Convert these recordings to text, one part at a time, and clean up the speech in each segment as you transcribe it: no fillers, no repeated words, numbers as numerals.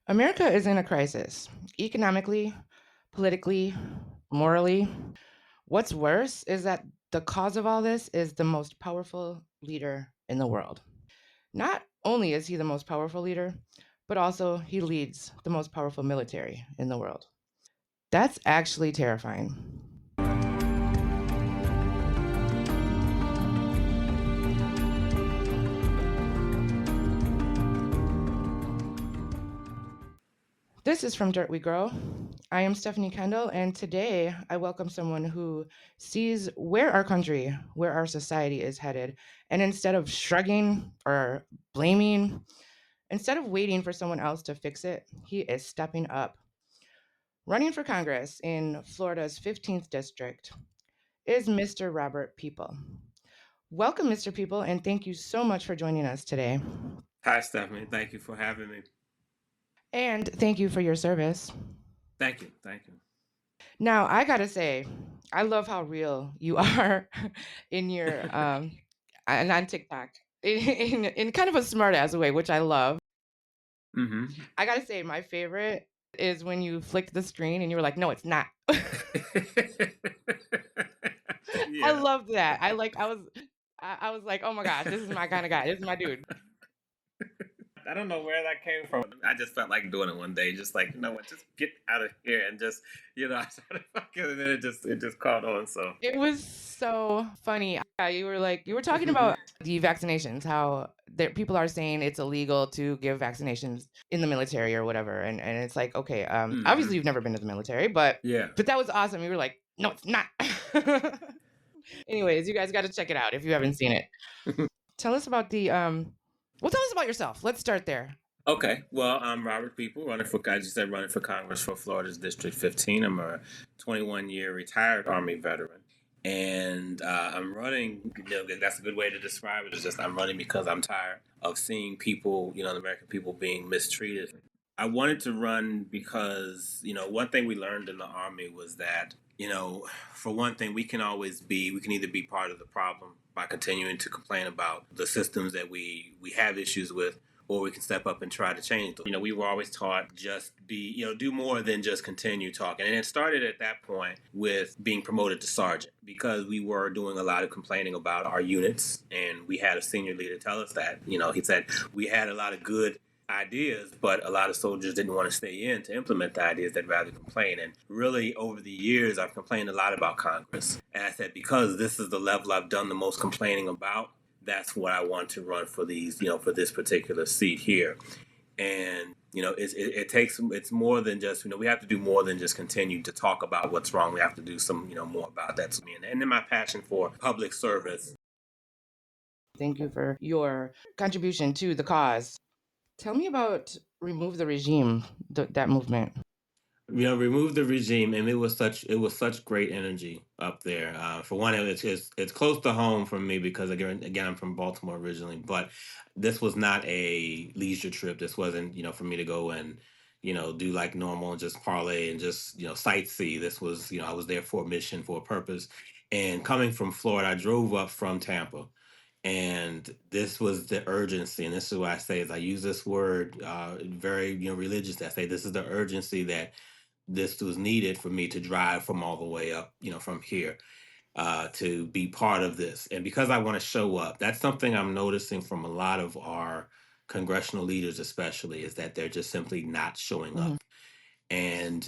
America is in a crisis economically, politically, morally. What's worse is that the cause of all this is the most powerful leader in the world. Not only is he the most powerful leader, but also he leads the most powerful military in the world. That's actually terrifying. This is From Dirt We Grow. I am Stephanie Kendall, and today I welcome someone who sees where our country, where our society is headed, and instead of shrugging or blaming, instead of waiting for someone else to fix it, he is stepping up. Running for Congress in Florida's 15th district is Mr. Robert People. Welcome, Mr. People, and thank you so much for joining us today. Hi, Stephanie. Thank you for having me. And thank you for your service. Thank you. Thank you. Now, I gotta say, I love how real you are in your and on TikTok in kind of a smart ass way, which I love. Hmm. I gotta say, my favorite is when you flicked the screen and you were like, "No, it's not." I Yeah. loved that. I was like, "Oh my gosh, this is my kind of guy. This is my dude." I don't know where that came from. I just felt like doing it one day, just like, you know what, just get out of here and just, I started fucking and then it just caught on. So It was so funny. Yeah, you were talking hmm about the vaccinations, how people are saying it's illegal to give vaccinations in the military or whatever, and it's like, okay, obviously you've never been to the military, but yeah. that was awesome. You were like, no, it's not. Anyways, you guys got to check it out if you haven't seen it. Tell us about tell us about yourself. Let's start there. Okay, well, I'm Robert People, as you said, running for Congress for Florida's District 15. I'm a 21-year retired Army veteran. And I'm running, that's a good way to describe it. Is just I'm running because I'm tired of seeing people, the American people being mistreated. I wanted to run because, one thing we learned in the Army was that, for one thing, we can either be part of the problem by continuing to complain about the systems that we have issues with, or we can step up and try to change them. We were always taught just do more than just continue talking. And it started at that point with being promoted to sergeant because we were doing a lot of complaining about our units. And we had a senior leader tell us that, he said we had a lot of good ideas, but a lot of soldiers didn't want to stay in to implement the ideas. They'd rather complain. And really, over the years, I've complained a lot about Congress. And I said, because this is the level I've done the most complaining about, that's what I want to run for for this particular seat here. And it's more than just we have to do more than just continue to talk about what's wrong. We have to do some more about that. And then my passion for public service. Thank you for your contribution to the cause. Tell me about Remove the Regime, that movement. Remove the regime, and it was such great energy up there. For one, it's close to home for me because again I'm from Baltimore originally, but this was not a leisure trip. This wasn't for me to go and do like normal and just parlay and just sightsee. This was I was there for a mission, for a purpose. And coming from Florida, I drove up from Tampa. And this was the urgency, and this is what I say is I use this word very religious. I say this is the urgency that this was needed for me to drive from all the way up, from here to be part of this. And because I want to show up, that's something I'm noticing from a lot of our congressional leaders, especially, is that they're just simply not showing Mhm. up. And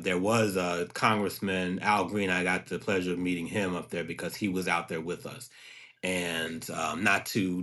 there was a Congressman Al Green. I got the pleasure of meeting him up there because he was out there with us. And not to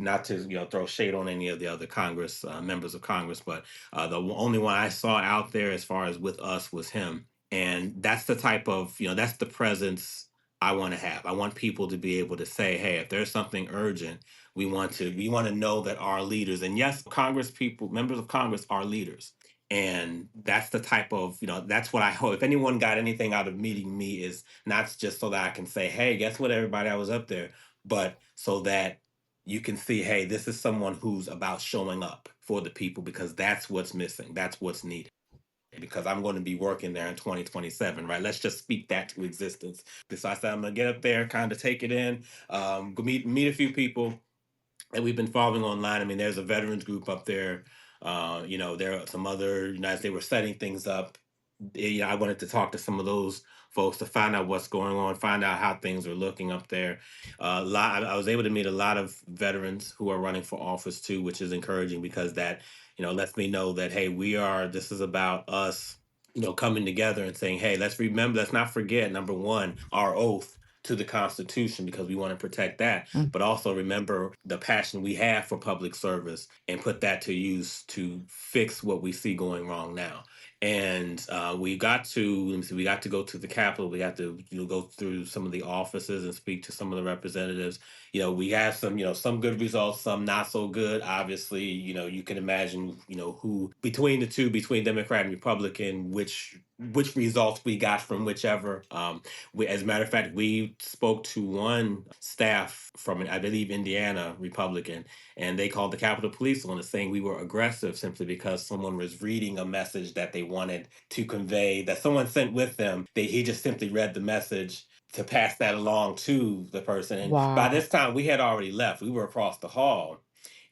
throw shade on any of the other Congress members of Congress, but the only one I saw out there as far as with us was him. And that's the type of that's the presence I want to have. I want people to be able to say, hey, if there's something urgent, we want to know that our leaders, and yes, Congress people, members of Congress are leaders. And that's the type of that's what I hope. If anyone got anything out of meeting me, is not just so that I can say, hey, guess what, everybody, I was up there, but so that you can see, hey, this is someone who's about showing up for the people, because that's what's missing. That's what's needed. Because I'm going to be working there in 2027, right? Let's just speak that to existence. So I said, I'm going to get up there, kind of take it in, go meet a few people that we've been following online. I mean, there's a veterans group up there There are some other, as they were setting things up, I wanted to talk to some of those folks to find out what's going on, find out how things are looking up there. I was able to meet a lot of veterans who are running for office too, which is encouraging because that, lets me know that, hey, this is about us, coming together and saying, hey, let's not forget, number one, our oath to the Constitution because we want to protect that, Mm. but also remember the passion we have for public service and put that to use to fix what we see going wrong now. And let me see, we got to go to the Capitol. We got to, go through some of the offices and speak to some of the representatives. We had some good results, some not so good. Obviously, you can imagine, who between the two, between Democrat and Republican, which results we got from whichever. As a matter of fact, we spoke to one staff from, I believe, Indiana Republican, and they called the Capitol Police on us saying we were aggressive simply because someone was reading a message that they wanted to convey that someone sent with them. He just simply read the message to pass that along to the person. And by Wow. this time, we had already left. We were across the hall,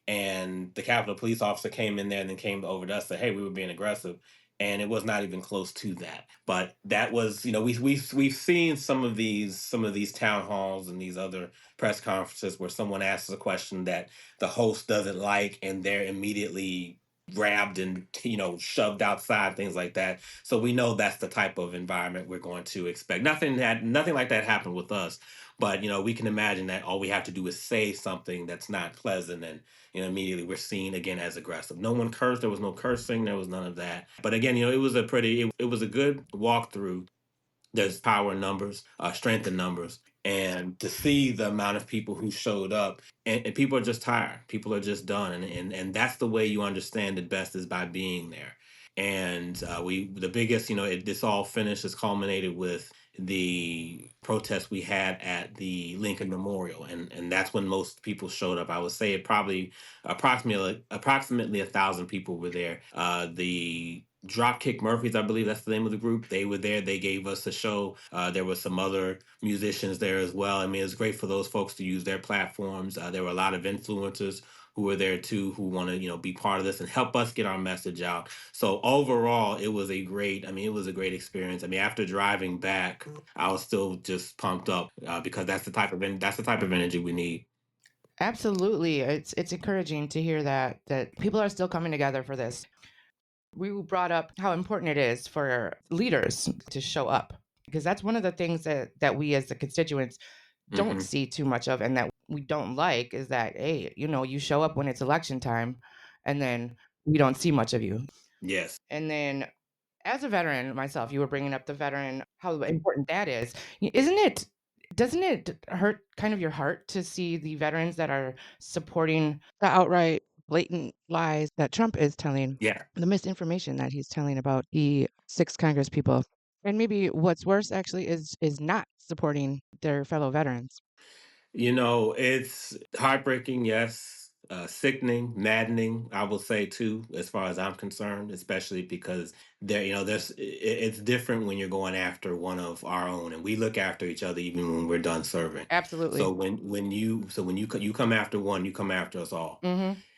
and the Capitol Police officer came in there and then came over to us and said, "Hey, we were being aggressive." And it was not even close to that. But that was, we've seen some of these town halls and these other press conferences where someone asks a question that the host doesn't like, and they're immediately grabbed and shoved outside, things like that. So we know that's the type of environment we're going to expect. Nothing like that happened with us, but we can imagine that all we have to do is say something that's not pleasant, and immediately we're seen again as aggressive. No one cursed. There was no cursing. There was none of that. But again, it was a good walkthrough. There's power in numbers, strength in numbers. And to see the amount of people who showed up, and people are just tired. People are just done. And that's the way you understand it best, is by being there. And the biggest, this all finished, is culminated with the protest we had at the Lincoln Memorial. And that's when most people showed up. I would say it probably approximately 1,000 people were there. The Dropkick Murphys, I believe that's the name of the group. They were there. They gave us a show. There were some other musicians there as well. I mean, it's great for those folks to use their platforms. There were a lot of influencers who were there too, who want to, be part of this and help us get our message out. So overall, it was a great experience. I mean, after driving back, I was still just pumped up because that's the type of energy we need. Absolutely. It's encouraging to hear that people are still coming together for this. We brought up how important it is for leaders to show up, because that's one of the things that we as the constituents don't Hmm. see too much of, and that we don't like, is that, hey, you show up when it's election time, and then we don't see much of you. Yes. And then, as a veteran myself, you were bringing up the veteran, how important that is. Isn't it? Doesn't it hurt kind of your heart to see the veterans that are supporting the outright blatant lies that Trump is telling, Yeah. the misinformation that he's telling about the six Congress people? And maybe what's worse actually is not supporting their fellow veterans. It's heartbreaking, yes, sickening, maddening, I will say too, as far as I'm concerned, especially because it's different when you're going after one of our own, and we look after each other even when we're done serving. Absolutely. You come after one, you come after us all.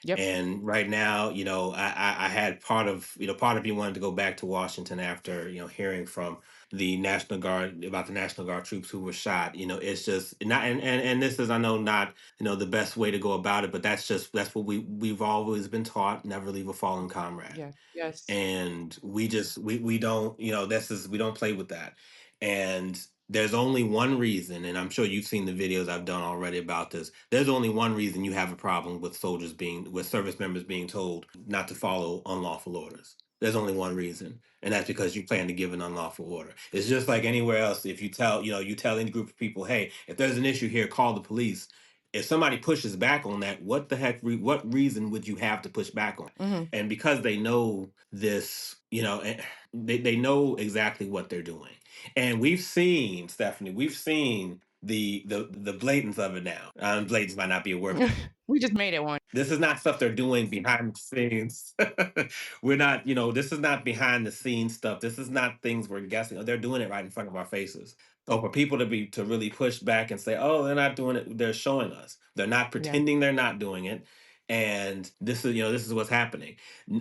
Yep. And right now, I had part of me wanted to go back to Washington after, hearing from the National Guard about the National Guard troops who were shot. It's just not, and this is, I know, not, the best way to go about it, but that's what we've always been taught: never leave a fallen comrade. Yeah. Yes. And we don't, we don't play with that. And there's only one reason, and I'm sure you've seen the videos I've done already about this. There's only one reason you have a problem with service members being told not to follow unlawful orders. There's only one reason, and that's because you plan to give an unlawful order. It's just like anywhere else. If you tell any group of people, hey, if there's an issue here, call the police. If somebody pushes back on that, what the heck? What reason would you have to push back on? Hmm. And because they know this, they know exactly what they're doing. And we've seen, Stephanie, we've seen the blatance of it now. Blatance might not be a word. We just made it one. This is not stuff they're doing behind the scenes. We're not, this is not behind the scenes stuff. This is not things we're guessing. They're doing it right in front of our faces. So for people to really push back and say, "Oh, they're not doing it," they're showing us. They're not Yeah. pretending they're not doing it. And this is what's happening.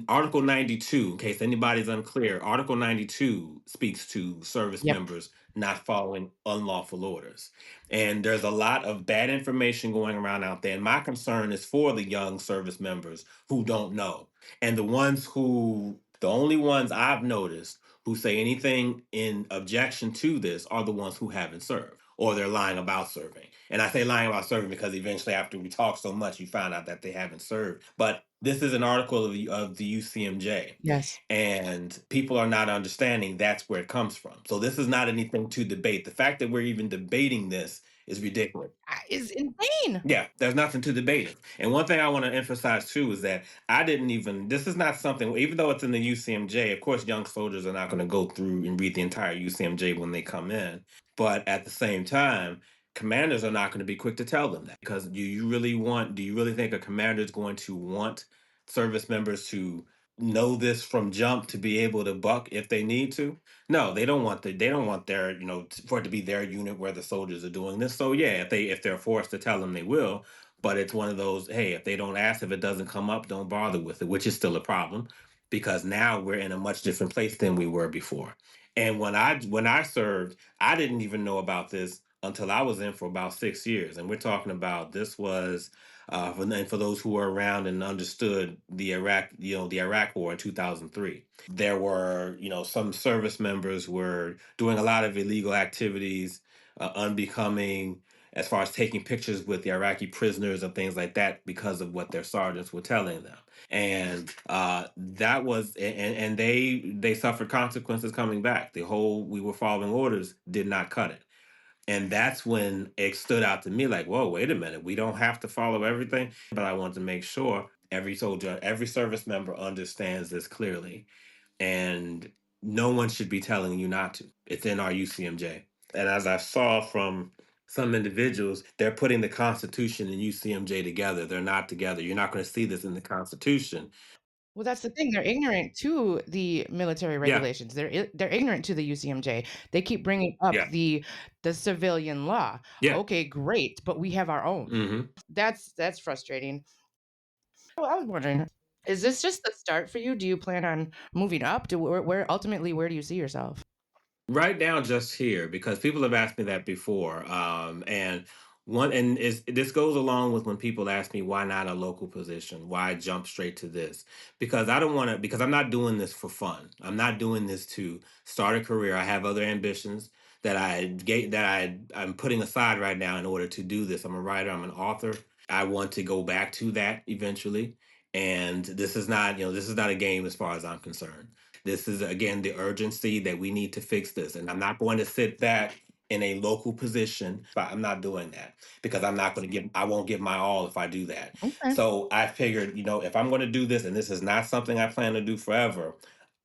Article 92, in case anybody's unclear, Article 92 speaks to service Yep. members not following unlawful orders. And there's a lot of bad information going around out there. And my concern is for the young service members who don't know. And the only ones I've noticed who say anything in objection to this are the ones who haven't served or they're lying about serving. And I say lying about serving because eventually, after we talk so much, you found out that they haven't served. But this is an article of the UCMJ, Yes. and people are not understanding that's where it comes from. So this is not anything to debate. The fact that we're even debating this is ridiculous. Is insane. Yeah, there's nothing to debate it. And one thing I want to emphasize too is that this is not something, even though it's in the UCMJ, of course, young soldiers are not going to go through and read the entire UCMJ when they come in. But at the same time, commanders are not going to be quick to tell them that because do you really think a commander is going to want service members to know this from jump to be able to buck if they need to? No, they don't want their, for it to be their unit where the soldiers are doing this. So yeah, if they're forced to tell them, they will. But it's one of those, hey, if they don't ask, if it doesn't come up, don't bother with it, which is still a problem because now we're in a much different place than we were before. And when I served, I didn't even know about this until I was in for about 6 years. And we're talking about this was for those who were around and understood the Iraq War in 2003. There were, some service members were doing a lot of illegal activities, unbecoming, as far as taking pictures with the Iraqi prisoners and things like that because of what their sergeants were telling them. And they suffered consequences coming back. The whole we were following orders did not cut it. And that's when it stood out to me like, whoa, wait a minute. We don't have to follow everything. But I want to make sure every soldier, every service member understands this clearly. And no one should be telling you not to. It's in our UCMJ. And as I saw from some individuals, they're putting the Constitution and UCMJ together. They're not together. You're not going to see this in the Constitution. Well, that's the thing, they're ignorant to the military Yeah. regulations, they're ignorant to the UCMJ. They keep bringing up Yeah. the civilian law. Yeah. Okay, great, but we have our own. Hmm. That's frustrating. Oh, I was wondering, is this just the start for you? Do you plan on moving up? Do where ultimately, where do you see yourself? Right now, just here, because people have asked me that before. This goes along with when people ask me why not a local position, why jump straight to this? Because I don't want to, because I'm not doing this for fun. I'm not doing this to start a career. I have other ambitions I'm putting aside right now in order to do this. I'm a writer, I'm an author. I want to go back to that eventually. And this is not a game as far as I'm concerned. This is again the urgency that we need to fix this. And I'm not going to sit back in a local position. But I'm not doing that because I won't give my all if I do that. Okay. So I figured, if I'm going to do this, and this is not something I plan to do forever,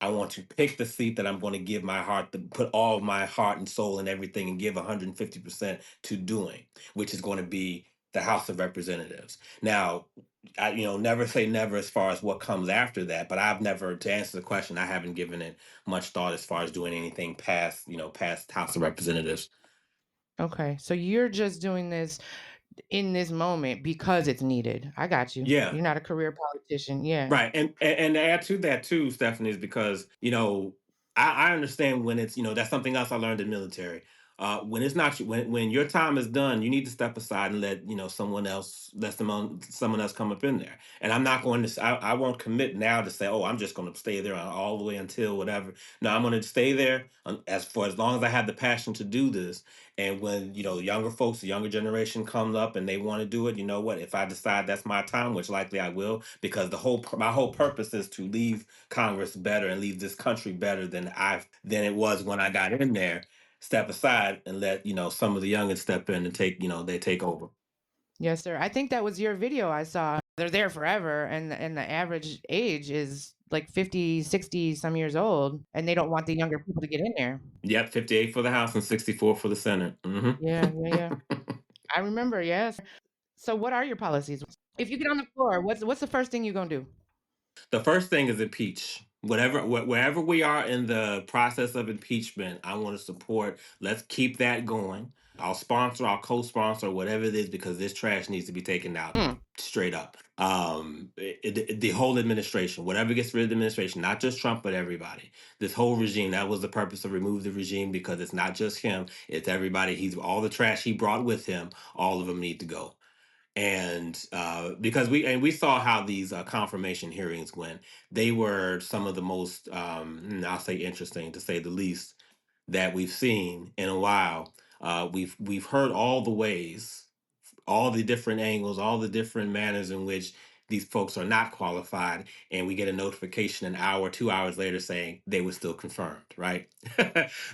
I want to pick the seat that I'm going to give my heart, to put all of my heart and soul and everything and give 150% to doing, which is going to be the House of Representatives. Now, never say never as far as what comes after that. But I've never, to answer the question, I haven't given it much thought as far as doing anything past House of Representatives. Okay, so you're just doing this in this moment because it's needed. I got you. Yeah. You're not a career politician. Yeah. Right, and to add to that too, Stephanie, is because I understand when it's that's something else I learned in military. When it's not when your time is done, you need to step aside and let someone else come up in there. And I'm not going to I won't commit now to say, oh, I'm just going to stay there all the way until whatever. No, I'm going to stay there as long as I have the passion to do this. And when younger folks, the younger generation comes up and they want to do it, you know what? If I decide that's my time, which likely I will, because my whole purpose is to leave Congress better and leave this country better than it was when I got in there. Step aside and let some of the youngins step in and they take over. Yes, sir. I think that was your video I saw. They're there forever and the average age is like 50, 60 some years old and they don't want the younger people to get in there. Yep, 58 for the House and 64 for the Senate. Hmm. Yeah, yeah, yeah. I remember, yes. So what are your policies? If you get on the floor, what's the first thing you're gonna do? The first thing is impeach. Wherever we are in the process of impeachment, I want to support. Let's keep that going. I'll sponsor, I'll co-sponsor, whatever it is, because this trash needs to be taken out Mm. straight up. The whole administration, whatever gets rid of the administration, not just Trump, but everybody. This whole regime, that was the purpose of remove the regime, because it's not just him, it's everybody. He's all the trash he brought with him, all of them need to go. And because we saw how these confirmation hearings went, they were some of the most I'll say interesting, to say the least, that we've seen in a while. We've heard all the ways, all the different angles, all the different manners in which these folks are not qualified, and we get a notification an hour, 2 hours later saying they were still confirmed, right?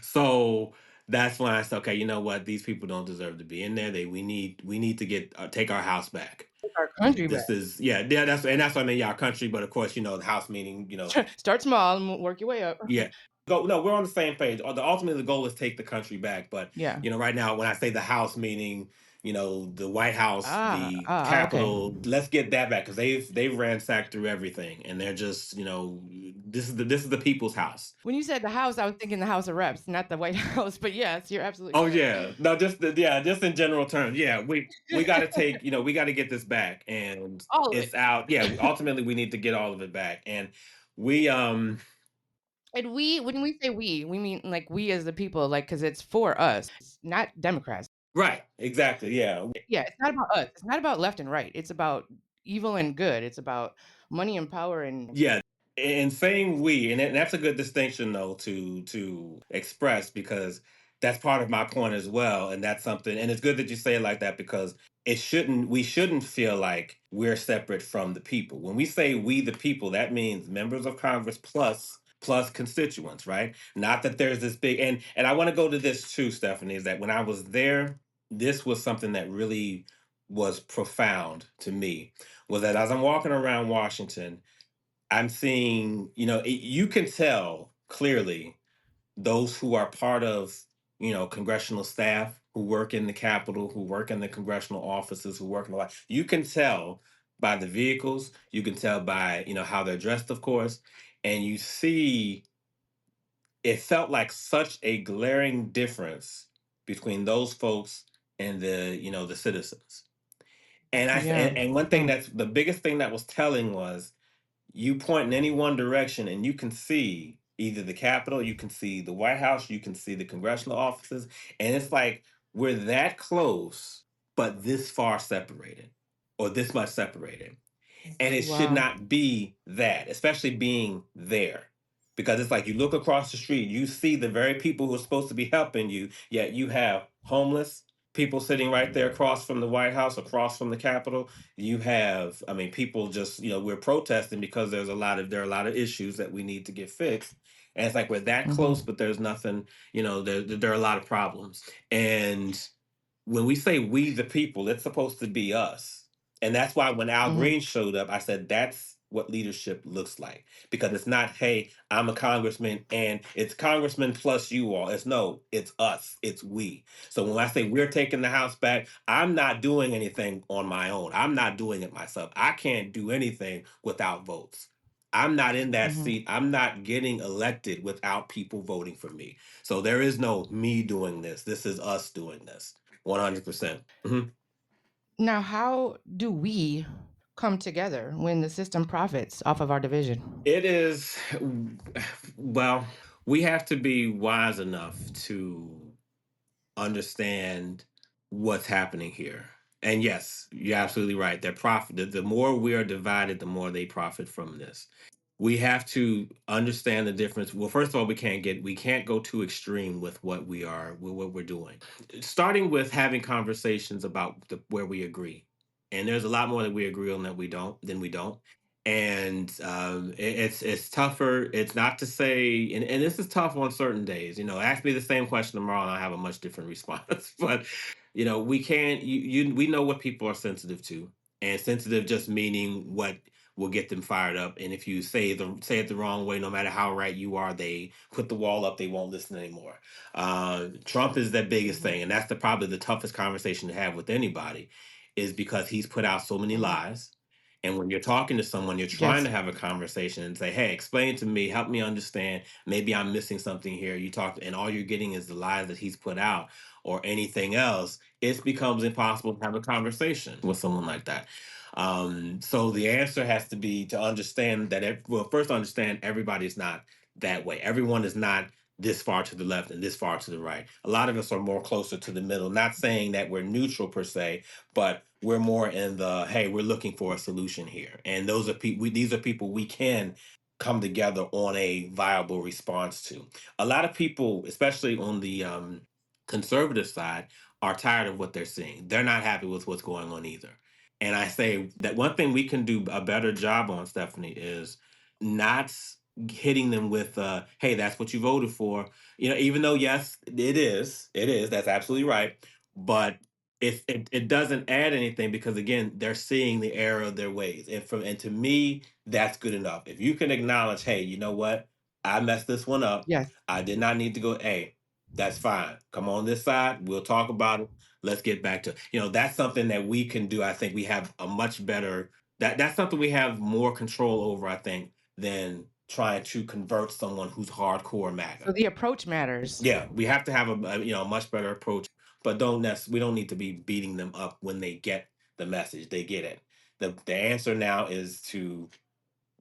So that's when I said, okay, you know what? These people don't deserve to be in there. We need to get take our house back. Take our country back. This is yeah, that's what I mean. Yeah, our country, but of course, the house meaning, Start small and work your way up. yeah. Go no, we're on the same page. Ultimately, the goal is take the country back. But Yeah. right now, when I say the House, meaning the White House, the Okay. Capitol, let's get that back, because they've ransacked through everything, and they're just this is the people's house. When you said the House, I was thinking the House of Reps, not the White House. But yes, you're absolutely Oh correct. yeah, no, just in general terms, yeah, we got to take, we got to get this back, and All of it. it's out. Yeah, ultimately, we need to get all of it back, and we And when we say we mean like we as the people, like because it's for us, not Democrats. right, exactly, yeah. Yeah, it's not about us. It's not about left and right. It's about evil and good. It's about money and power and Yeah, and saying we, and that's a good distinction though to express, because that's part of my point as well, and that's something. And it's good that you say it like that, because we shouldn't feel like we're separate from the people. When we say we the people, that means members of Congress plus constituents, right? Not that there's this big, and I want to go to this too, Stephanie, is that when I was there, this was something that really was profound to me, was that as I'm walking around Washington, I'm seeing, you can tell clearly those who are part of, congressional staff, who work in the Capitol, who work in the congressional offices, who work in the you can tell by the vehicles, you can tell by, how they're dressed, of course. And you see, it felt like such a glaring difference between those folks and the citizens. yeah. And one thing, Mm, that's the biggest thing that was telling, was you point in any one direction and you can see either the Capitol, you can see the White House, you can see the congressional offices. And it's like we're that close, but this far separated, or this much separated. And it should wow. not be that, especially being there. Because it's like you look across the street, you see the very people who are supposed to be helping you, yet you have homeless people sitting right there across from the White House, across from the Capitol. You have, I mean, people just, we're protesting because there are a lot of issues that we need to get fixed. And it's like we're that close, Mhm, but there's nothing, there are a lot of problems. And when we say we the people, it's supposed to be us. And that's why when Al mhm, Green showed up, I said, that's what leadership looks like. Because it's not, hey, I'm a congressman and it's congressman plus you all. It's no, it's us, it's we. So when I say we're taking the House back, I'm not doing anything on my own. I'm not doing it myself. I can't do anything without votes. I'm not in that mhm. seat. I'm not getting elected without people voting for me. So there is no me doing this. This is us doing this. 100%. Mhm. Now, how do we come together when the system profits off of our division? It is, well, we have to be wise enough to understand what's happening here. And yes, you're absolutely right. The more we are divided, the more they profit from this. We have to understand the difference. Well, first of all, we can't go too extreme with what we're doing. Starting with having conversations about where we agree, and there's a lot more that we agree on that we don't. And it's tougher. It's not to say, and this is tough on certain days. Ask me the same question tomorrow, and I have a much different response. But we can't. We know what people are sensitive to, and sensitive just meaning what will get them fired up. And if you say it the wrong way, no matter how right you are, they put the wall up. They won't listen anymore. Trump is the biggest Mhm, thing, and that's probably the toughest conversation to have with anybody, is because he's put out so many mhm, lies. And when you're talking to someone, you're trying Yes. to have a conversation and say, "Hey, explain to me, help me understand. Maybe I'm missing something here." You talk, and all you're getting is the lies that he's put out or anything else. It becomes impossible to have a conversation with someone like that. So the answer has to be to understand that. Well, first understand everybody's not that way. Everyone is not this far to the left and this far to the right. A lot of us are more closer to the middle. Not saying that we're neutral per se, but we're more in the hey, we're looking for a solution here, and those are people. These are people we can come together on a viable response to. A lot of people, especially on the conservative side, are tired of what they're seeing. They're not happy with what's going on either. And I say that one thing we can do a better job on, Stephanie, is not hitting them with hey, that's what you voted for. Even though yes, it is, that's absolutely right, but it doesn't add anything because again, they're seeing the error of their ways. And to me, that's good enough. If you can acknowledge, hey, you know what? I messed this one up. Yes. I did not need to go, hey, that's fine. Come on this side, we'll talk about it. Let's get back to, that's something that we can do. I think we have a much better that's something we have more control over, I think, than trying to convert someone who's hardcore So MAGA. the approach matters. Yeah, we have to have a much better approach, but we don't need to be beating them up when they get the message. They get it. The answer now is to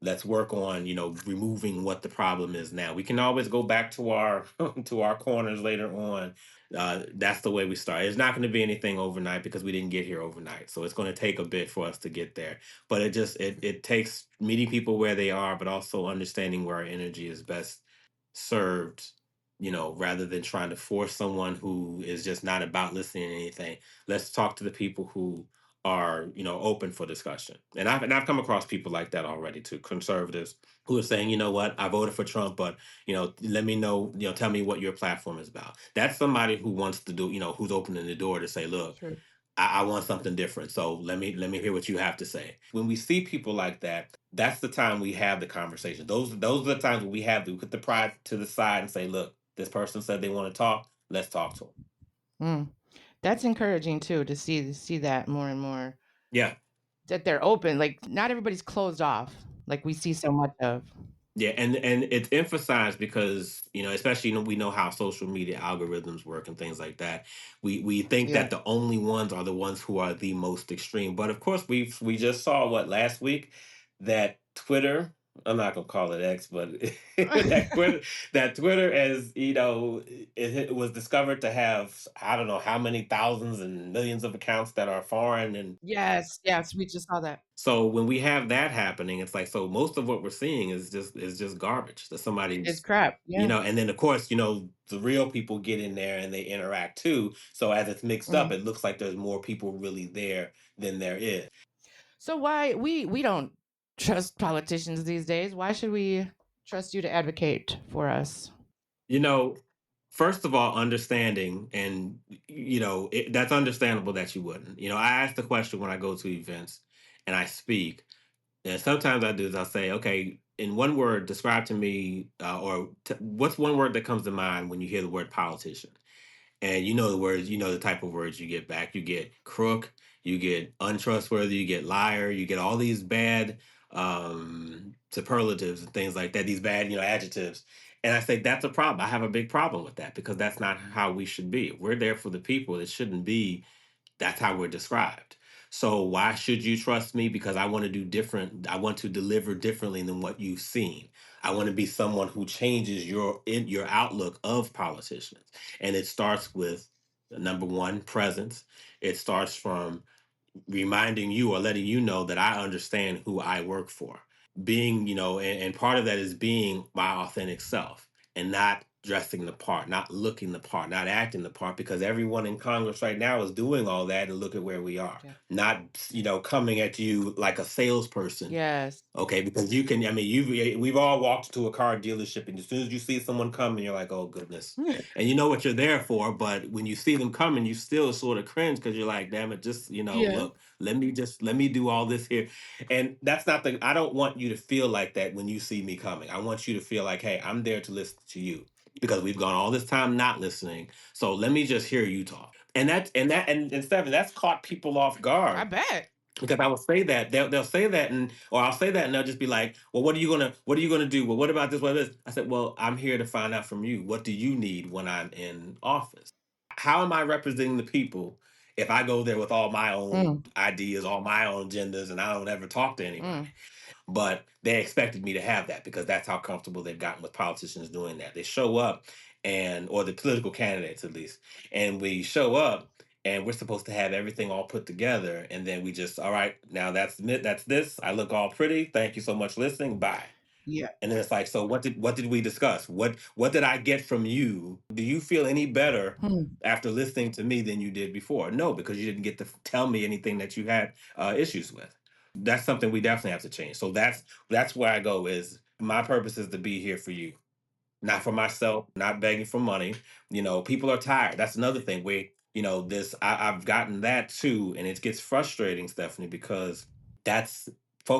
let's work on removing what the problem is now. We can always go back to our to our corners later on. That's the way we start. It's not going to be anything overnight because we didn't get here overnight, so it's going to take a bit for us to get there. But it takes meeting people where they are, but also understanding where our energy is best served, rather than trying to force someone who is just not about listening to anything. Let's talk to the people who are open for discussion. And I've come across people like that already too, conservatives who are saying, you know what, I voted for Trump, but let me know, tell me what your platform is about. That's somebody who wants to do, who's opening the door to say, look, True. I want something different. So let me hear what you have to say. When we see people like that, that's the time we have the conversation. Those are the times when we put the pride to the side and say, look, this person said they want to talk. Let's talk to them. Mm. That's encouraging too to see that more and more Yeah. that they're open. Like not everybody's closed off like we see so much of. Yeah, and it's emphasized because especially we know how social media algorithms work and things like that. We think Yeah. that the only ones are the ones who are the most extreme, but of course we just saw what last week that Twitter. I'm not gonna call it X, but that Twitter, as it was discovered to have I don't know how many thousands and millions of accounts that are foreign. And Yes, yes, we just saw that. so when we have that happening, it's like so most of what we're seeing is just garbage that It's somebody's crap. Yeah. and then of course, the real people get in there and they interact too. So as it's mixed up, Mhm. it looks like there's more people really there than there is. So why we don't trust politicians these days? Why should we trust you to advocate for us? You know, First of all, understanding and that's understandable that you wouldn't. I ask the question when I go to events and I speak. And sometimes I do is I'll say, okay, in one word, describe to me, what's one word that comes to mind when you hear the word politician? And the words, the type of words you get back. You get crook, you get untrustworthy, you get liar, you get all these bad superlatives and things like that, these bad, adjectives. And I say that's a problem. I have a big problem with that because that's not how we should be. If we're there for the people. It shouldn't be that's how we're described. So why should you trust me? Because I want to do different. I want to deliver differently than what you've seen. I want to be someone who changes your outlook of politicians. And it starts with number one, presence. It starts from reminding you or letting you know that I understand who I work for. Being, and part of that is being my authentic self and not dressing the part, not looking the part, not acting the part, because everyone in Congress right now is doing all that. And look at where we are. Yeah. Not, coming at you like a salesperson. Yes. Okay, because I mean, we've all walked to a car dealership, and as soon as you see someone coming, you're like, oh goodness, and you know what you're there for. But when you see them coming, you still sort of cringe because you're like, damn it, just Yeah. look, let me do all this here, and that's not the. I don't want you to feel like that when you see me coming. I want you to feel like, hey, I'm there to listen to you because we've gone all this time not listening. So let me just hear you talk, and Stephanie, that's caught people off I guard. bet. Because I will say that they'll say that, and or I'll say that and they'll just be like, well, what are you gonna do? Well, what about this? What is this? I said, well, I'm here to find out from you. What do you need when I'm in office? How am I representing the people if I go there with all my own Mm, ideas, all my own agendas, and I don't ever talk to anybody? mm. But they expected me to have that because that's how comfortable they've gotten with politicians doing that. They show up and or the political candidates at least, and we show up and we're supposed to have everything all put together, and then we just, all right, now that's this. I look all pretty. Thank you so much for listening. Bye. Yeah. And then it's like, so what did we discuss? What did I get from you? Do you feel any better Hmm. after listening to me than you did before? No, because you didn't get to tell me anything that you had issues with. That's something we definitely have to change. So that's where I go. Is my purpose is to be here for you, not for myself, not begging for money. People are tired. That's another thing. I've gotten that too, and it gets frustrating, Stephanie, because that's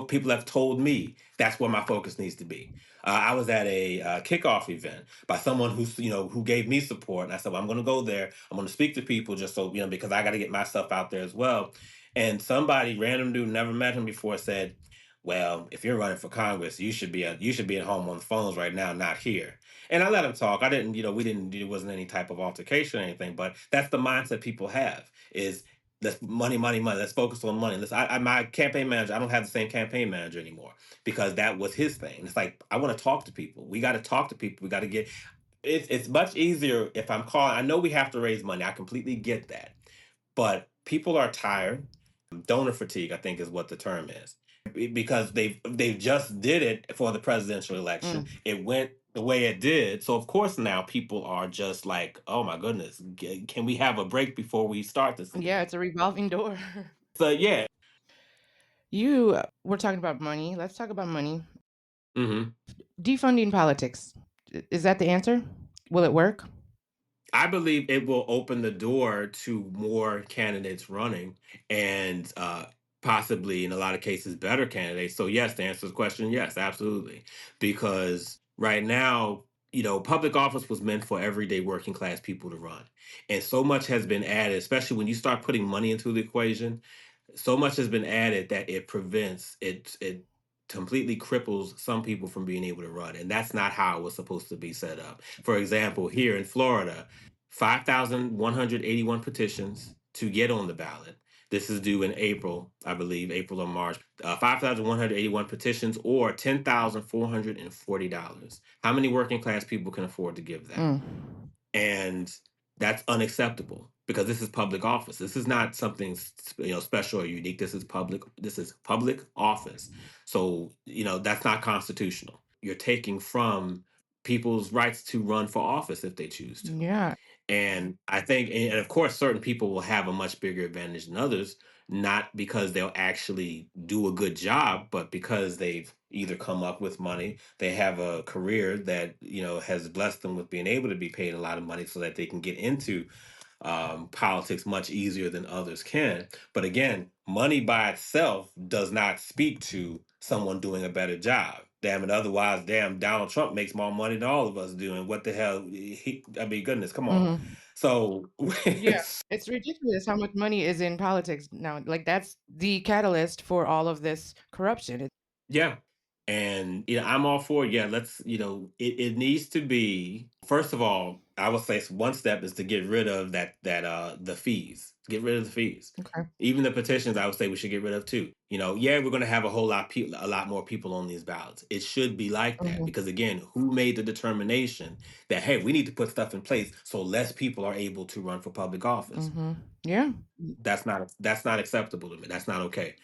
people have told me that's where my focus needs to be. I was at a kickoff event by someone who gave me support, and I said, well, I'm going to go there. I'm going to speak to people just so because I got to get myself out there as well. And somebody, random dude, never met him before, said, well, if you're running for Congress, you should be at home on the phones right now, not here. And I let him talk. I didn't, we didn't, it wasn't any type of altercation or anything, but that's the mindset people have is let's money, money, money. Let's focus on money. My campaign manager, I don't have the same campaign manager anymore because that was his thing. It's like, I want to talk to people. We got to talk to people. We got to it's much easier if I'm calling. I know we have to raise money. I completely get that. But people are tired. Donor fatigue, I think, is what the term is, because they just did it for the presidential election. Mm. It went the way it did, so of course now people are just like, "Oh my goodness, can we have a break before we start this Yeah, again?" it's a revolving door. So yeah. You were talking about money. Let's talk about money. hmm Defunding politics. Is that the answer? Will it work? I believe it will open the door to more candidates running and possibly, in a lot of cases, better candidates. So, yes, to answer the question, yes, absolutely. Because right now, public office was meant for everyday working class people to run. And so much has been added, especially when you start putting money into the equation. So much has been added that it completely cripples some people from being able to run, and that's not how it was supposed to be set up. For example, here in Florida, 5,181 petitions to get on the ballot. This is due in April, I believe, April or March. 5,181 petitions, or $10,440. How many working class people can afford to give that? Mm. And that's unacceptable because this is public office. This is not something special or unique. This is public office. So that's not constitutional. You're taking from people's rights to run for office if they choose to. Yeah. And I think, and of course, certain people will have a much bigger advantage than others, not because they'll actually do a good job, but because they've either come up with money, they have a career that, has blessed them with being able to be paid a lot of money so that they can get into politics much easier than others can. But again, money by itself does not speak to someone doing a better job. Damn it, otherwise, damn, Donald Trump makes more money than all of us do. And what the hell? I mean, goodness, come on. Mhm. So, Yeah. It's ridiculous how much money is in politics now. Like, that's the catalyst for all of this corruption. yeah. And I'm all for it. Yeah, let's, it needs to be, first of all, I would say one step is to get rid of the fees. Get rid of the fees. Okay. Even the petitions, I would say we should get rid of too. Yeah, we're gonna have a lot more people on these ballots. It should be like that Mhm. because again, who made the determination that hey, we need to put stuff in place so less people are able to run for public office? Mhm. Yeah. That's not acceptable to me. That's not okay.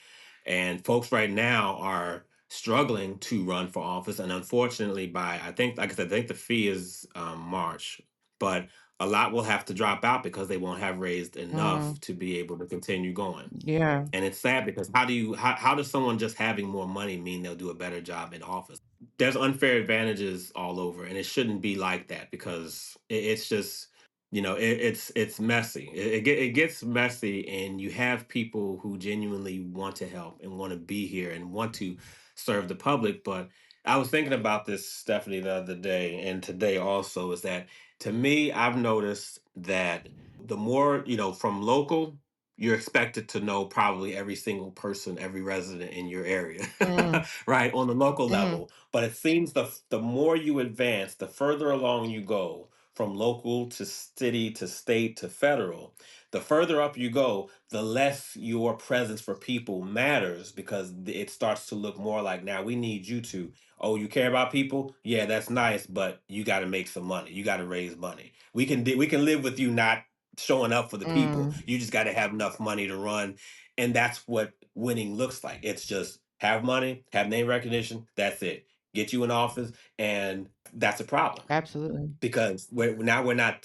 And folks right now are struggling to run for office, and unfortunately, by I think, like I said, I think the fee is March, but a lot will have to drop out because they won't have raised enough Mm. to be able to continue going. Yeah. And it's sad because how does someone just having more money mean they'll do a better job in office? There's unfair advantages all over, and it shouldn't be like that because it's just it's messy. It gets messy, and you have people who genuinely want to help and want to be here and want to serve the public. But I was thinking about this, Stephanie, the other day and today also, is that to me, I've noticed that the more from local, you're expected to know probably every single person, every resident in your area, Mm, right? On the local mhm, level. But it seems the more you advance, the further along you go, from local to city to state to federal, the further up you go, the less your presence for people matters because it starts to look more like now we need you to. Oh, you care about people? Yeah, that's nice, but you got to make some money. You got to raise money. We can live with you not showing up for the people. mm, You just got to have enough money to run, and that's what winning looks like. It's just have money, have name recognition. That's it. Get you in office, and that's a problem absolutely. because we're not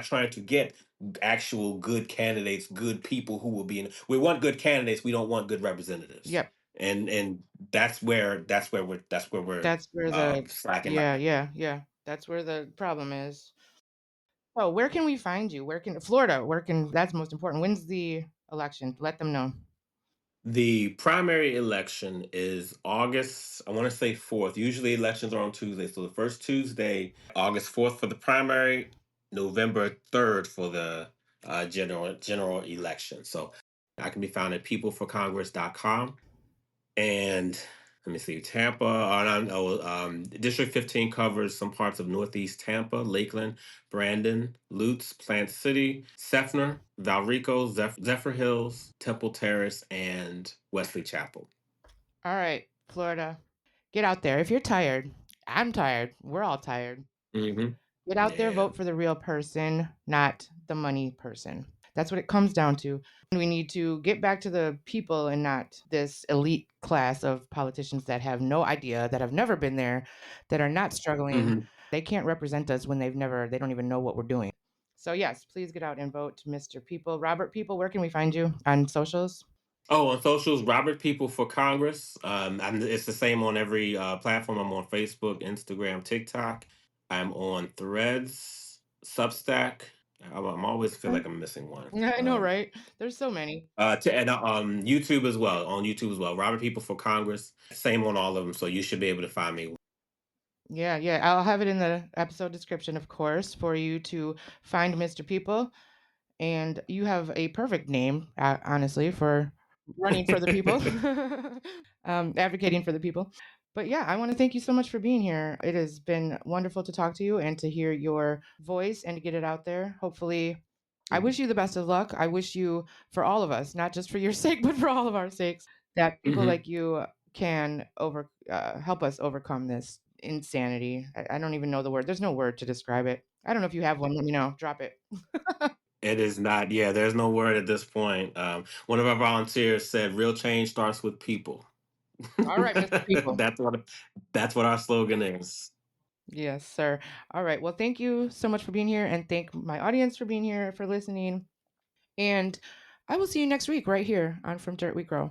trying to get actual good candidates, good people who will be in. We want good candidates. We don't want good representatives, Yep. and that's where we're That's where the slacking right yeah, now. yeah, yeah. That's where the problem is. So, where can we find you? Where can Florida? Where can that's most important. When's the election? Let them know. The primary election is August, I want to say 4th. Usually elections are on Tuesday. So the first Tuesday, August 4th for the primary, November 3rd for the general election. So I can be found at peopleforcongress.com. And let me see, Tampa, District 15 covers some parts of Northeast Tampa, Lakeland, Brandon, Lutz, Plant City, Sefner, Valrico, Zephyr Hills, Temple Terrace, and Wesley Chapel. All right, Florida. Get out there. If you're tired, I'm tired. We're all tired. Hmm. Get out there, Yeah. vote for the real person, not the money person. That's what it comes down to. We need to get back to the people and not this elite class of politicians that have no idea, that have never been there, that are not struggling. Hmm. They can't represent us when they don't even know what we're doing. So, yes, please get out and vote, Mr. People. Robert People, where can we find you on socials? Oh, on socials, Robert People for Congress. It's the same on every platform. I'm on Facebook, Instagram, TikTok. I'm on Threads, Substack. I'm always feel Okay. like I'm missing one. I know, right? There's so many. YouTube as well. On YouTube as well. Robert People for Congress. Same on all of them. So you should be able to find me. Yeah, yeah. I'll have it in the episode description, of course, for you to find Mr. People. And you have a perfect name, honestly, for running for the people, advocating for the people. But yeah, I want to thank you so much for being here. It has been wonderful to talk to you and to hear your voice and to get it out there. Hopefully, I wish Mhm. you the best of luck. I wish you, for all of us, not just for your sake, but for all of our sakes, that people Mhm. like you can help us overcome this insanity. I don't even know the word. There's no word to describe it. I don't know if you have one. Let me know. Drop it. It is not. Yeah, there's no word at this point. One of our volunteers said, "Real change starts with people." All right, Mr. People. that's what that's what our slogan is. Yes, sir. All right. Well, thank you so much for being here and thank my audience for being here, for listening. And I will see you next week right here on From Dirt We Grow.